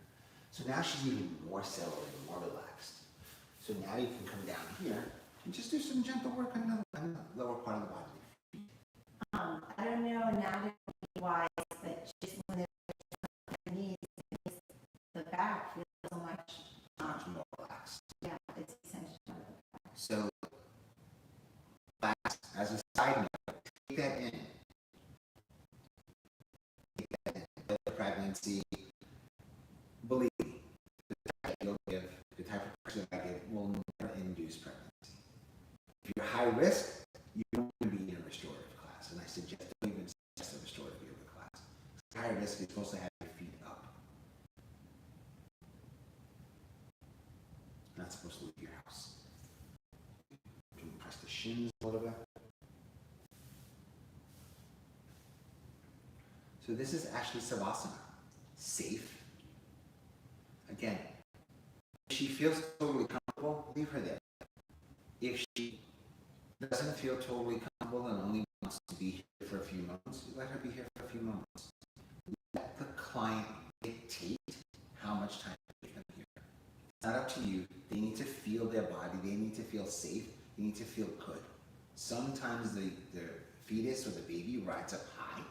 So now she's even more settled and more relaxed. So now you can come down here and just do some gentle work on the lower part of the body. I don't know anatomy-wise, but just when the knees, the back feels so much More relaxed. Yeah, it's essential. So, as a side note, take that in. Take that in. The pregnancy, believe me, the type you'll give, the type of person I give will never induce pregnancy. If you're high risk, you don't want to be in a restorative class, and I suggest don't even suggest a restorative yoga class. High risk is supposed to have your feet up. Not supposed to leave your house. You can press the shins a little bit. So this is Ashley Savasana. Safe. Again, if she feels totally comfortable, leave her there. If she doesn't feel totally comfortable and only wants to be here for a few moments, let her be here for a few moments. Let the client dictate how much time they can here. It's not up to you. They need to feel their body. They need to feel safe. They need to feel good. Sometimes the fetus or the baby rides up high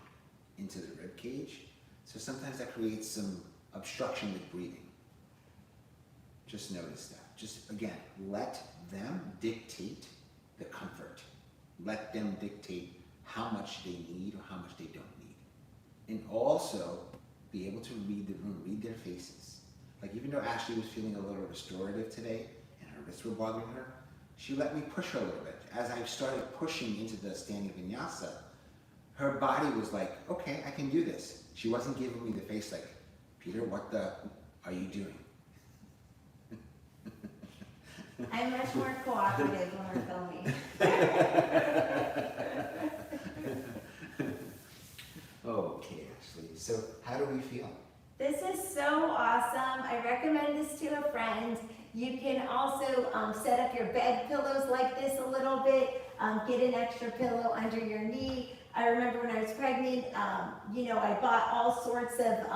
into the rib cage. So sometimes that creates some obstruction with breathing. Just notice that. Just, again, let them dictate the comfort. Let them dictate how much they need or how much they don't need. And also be able to read the room, read their faces. Like even though Ashley was feeling a little restorative today and her wrists were bothering her, she let me push her a little bit. As I started pushing into the standing vinyasa, her body was like, okay, I can do this. She wasn't giving me the face like, Peter, what the are you doing? I'm much more cooperative when we're filming. Okay, Ashley. So how do we feel? This is so awesome. I recommend this to a friend. You can also set up your bed pillows like this a little bit. Get an extra pillow under your knee. I remember when I was pregnant, I bought all sorts of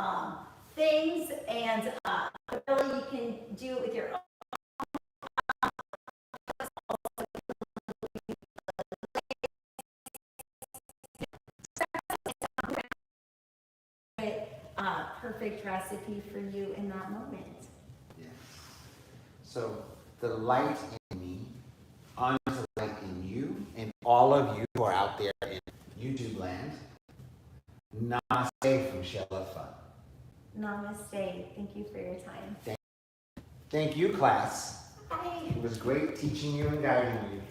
things, and really you can do it with your own. Perfect recipe for you in that moment. Yes. So the light in me honors the light in you and all of you who are out there in YouTube land. Namaste from ShareLove.Fund. Namaste. Thank you for your time. Thank you, class. Bye. It was great teaching you and guiding you.